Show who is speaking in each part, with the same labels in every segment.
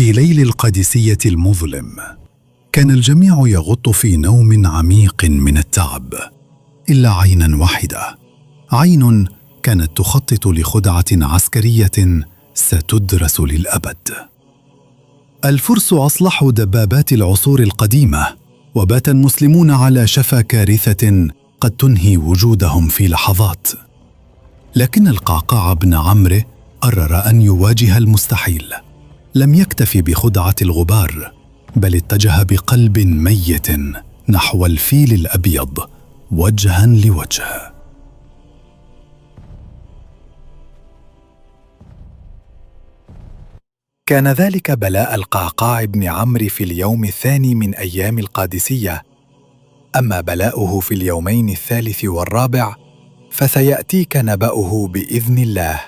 Speaker 1: في ليل القادسية المظلم، كان الجميع يغط في نوم عميق من التعب، إلا عينا واحدة، عين كانت تخطط لخدعة عسكرية ستدرس للأبد. الفرس أصلحوا دبابات العصور القديمة، وبات المسلمون على شفا كارثة قد تنهي وجودهم في لحظات. لكن القعقاع بن عمرو قرر أن يواجه المستحيل. لم يكتف بخدعة الغبار، بل اتجه بقلب ميت نحو الفيل الأبيض وجها لوجه. كان ذلك بلاء القعقاع بن عمرو في اليوم الثاني من أيام القادسية. أما بلاؤه في اليومين الثالث والرابع فسيأتيك نبأه بإذن الله.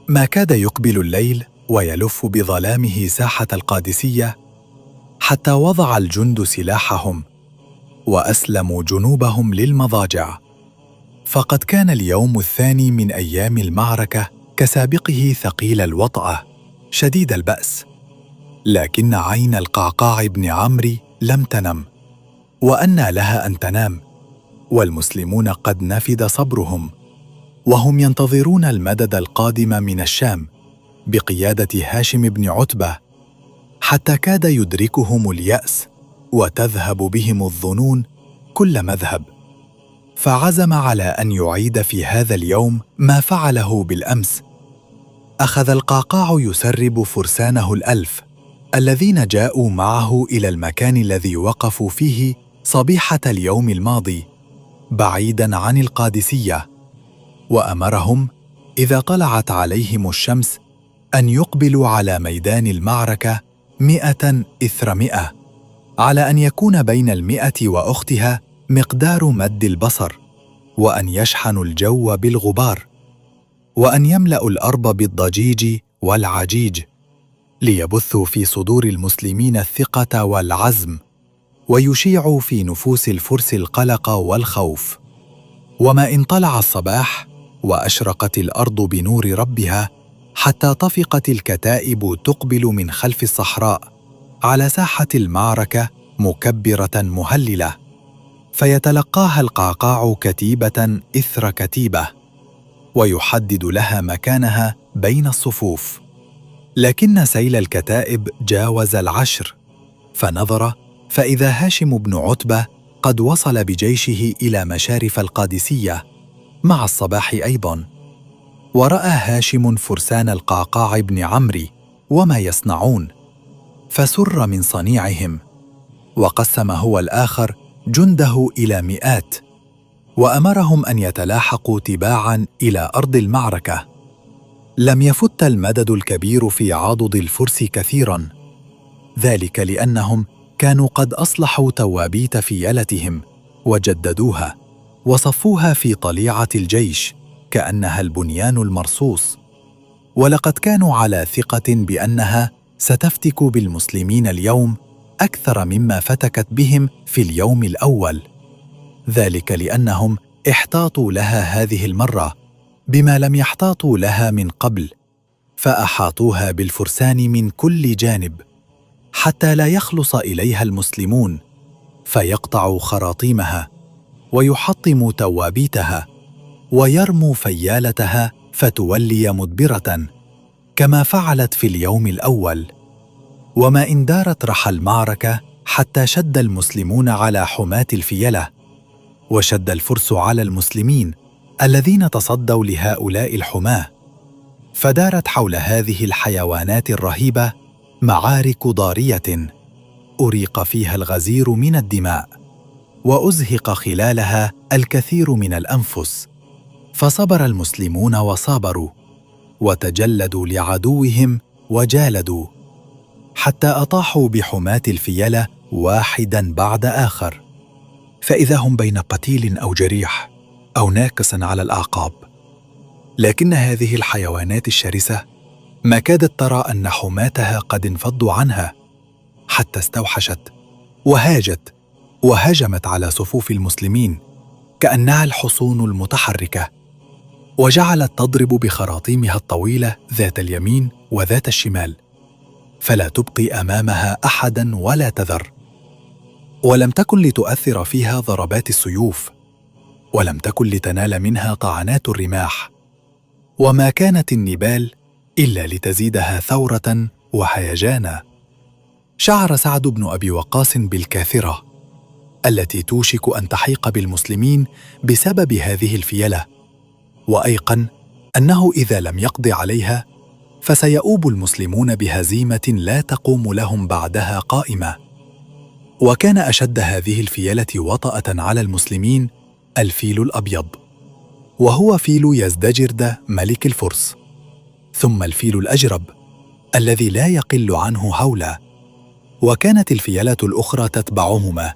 Speaker 1: ما كاد يقبل الليل ويلف بظلامه ساحة القادسية حتى وضع الجند سلاحهم وأسلموا جنوبهم للمضاجع. فقد كان اليوم الثاني من أيام المعركة كسابقه ثقيل الوطأة شديد البأس، لكن عين القعقاع بن عمرو لم تنم، وأنى لها أن تنام، والمسلمون قد نفد صبرهم، وهم ينتظرون المدد القادم من الشام بقيادة هاشم بن عتبة، حتى كاد يدركهم اليأس وتذهب بهم الظنون كل مذهب. فعزم على أن يعيد في هذا اليوم ما فعله بالأمس. أخذ القعقاع يسرب فرسانه 1000 الذين جاءوا معه إلى المكان الذي وقفوا فيه صبيحة اليوم الماضي بعيداً عن القادسية، وأمرهم إذا طلعت عليهم الشمس أن يقبلوا على ميدان المعركة 100 إثر 100، على أن يكون بين 100 وأختها مقدار مد البصر، وأن يشحنوا الجو بالغبار، وأن يملأوا الأرض بالضجيج والعجيج، ليبثوا في صدور المسلمين الثقة والعزم، ويشيعوا في نفوس الفرس القلق والخوف. وما إن طلع الصباح وأشرقت الأرض بنور ربها حتى طفقت الكتائب تقبل من خلف الصحراء على ساحة المعركة مكبرة مهللة، فيتلقاها القعقاع كتيبة إثر كتيبة، ويحدد لها مكانها بين الصفوف. لكن سيل الكتائب جاوز 10، فنظر فإذا هاشم بن عتبة قد وصل بجيشه إلى مشارف القادسية مع الصباح أيضاً. ورأى هاشم فرسان القعقاع بن عمرو وما يصنعون، فسر من صنيعهم، وقسم هو الآخر جنده إلى 100، وأمرهم أن يتلاحقوا تباعاً إلى أرض المعركة. لم يفت المدد الكبير في عضد الفرس كثيراً، ذلك لأنهم كانوا قد أصلحوا توابيت فيلتهم وجددوها وصفوها في طليعة الجيش كأنها البنيان المرصوص، ولقد كانوا على ثقة بأنها ستفتك بالمسلمين اليوم أكثر مما فتكت بهم في اليوم الأول، ذلك لأنهم احتاطوا لها هذه المرة بما لم يحتاطوا لها من قبل، فأحاطوها بالفرسان من كل جانب حتى لا يخلص إليها المسلمون فيقطعوا خراطيمها ويحطموا توابيتها ويرموا فيالتها فتولي مدبرة كما فعلت في اليوم الأول. وما إن دارت رحى المعركة حتى شد المسلمون على حماة الفيلة، وشد الفرس على المسلمين الذين تصدوا لهؤلاء الحماة، فدارت حول هذه الحيوانات الرهيبة معارك ضارية أريق فيها الغزير من الدماء، وأزهق خلالها الكثير من الأنفس، فصبر المسلمون وصابروا وتجلدوا لعدوهم وجالدوا حتى أطاحوا بحماة الفيلة واحدا بعد آخر، فإذا هم بين قتيل أو جريح أو ناكس على الأعقاب. لكن هذه الحيوانات الشرسة ما كادت ترى أن حماتها قد انفضوا عنها، حتى استوحشت وهاجت وهجمت على صفوف المسلمين كأنها الحصون المتحركة، وجعلت تضرب بخراطيمها الطويلة ذات اليمين وذات الشمال، فلا تبقي أمامها أحداً ولا تذر. ولم تكن لتؤثر فيها ضربات السيوف، ولم تكن لتنال منها طعنات الرماح، وما كانت النبال إلا لتزيدها ثورة وهيجانا. شعر سعد بن أبي وقاص بالكاثرة التي توشك أن تحيق بالمسلمين بسبب هذه الفيلة، وأيقن أنه إذا لم يقض عليها فسيؤوب المسلمون بهزيمة لا تقوم لهم بعدها قائمة. وكان أشد هذه الفيلة وطأة على المسلمين الفيل الأبيض، وهو فيل يزدجرد ملك الفرس، ثم الفيل الأجرب الذي لا يقل عنه هولا، وكانت الفيلة الأخرى تتبعهما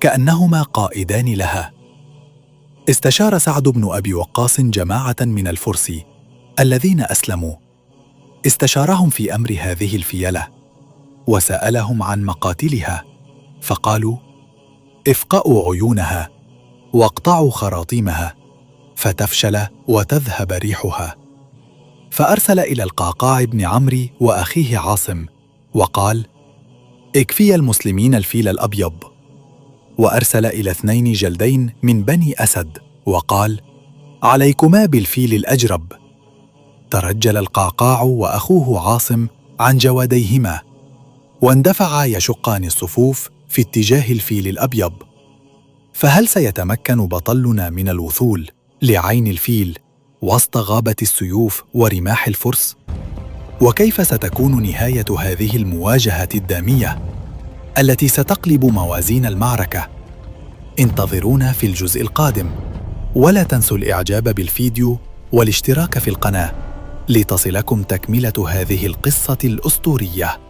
Speaker 1: كأنهما قائدان لها. استشار سعد بن أبي وقاص جماعة من الفرس الذين أسلموا، استشارهم في أمر هذه الفيلة وسألهم عن مقاتلها، فقالوا: افقأوا عيونها واقطعوا خراطيمها فتفشل وتذهب ريحها. فأرسل إلى القعقاع بن عمرو وأخيه عاصم وقال: اكفي المسلمين الفيل الأبيض. وأرسل إلى 2 جلدين من بني أسد وقال: عليكما بالفيل الأجرب. ترجل القعقاع وأخوه عاصم عن جواديهما، واندفعا يشقان الصفوف في اتجاه الفيل الأبيض. فهل سيتمكن بطلنا من الوصول لعين الفيل وسط غابة السيوف ورماح الفرس؟ وكيف ستكون نهاية هذه المواجهة الدامية التي ستقلب موازين المعركة؟ انتظرونا في الجزء القادم، ولا تنسوا الإعجاب بالفيديو والاشتراك في القناة لتصلكم تكملة هذه القصة الأسطورية.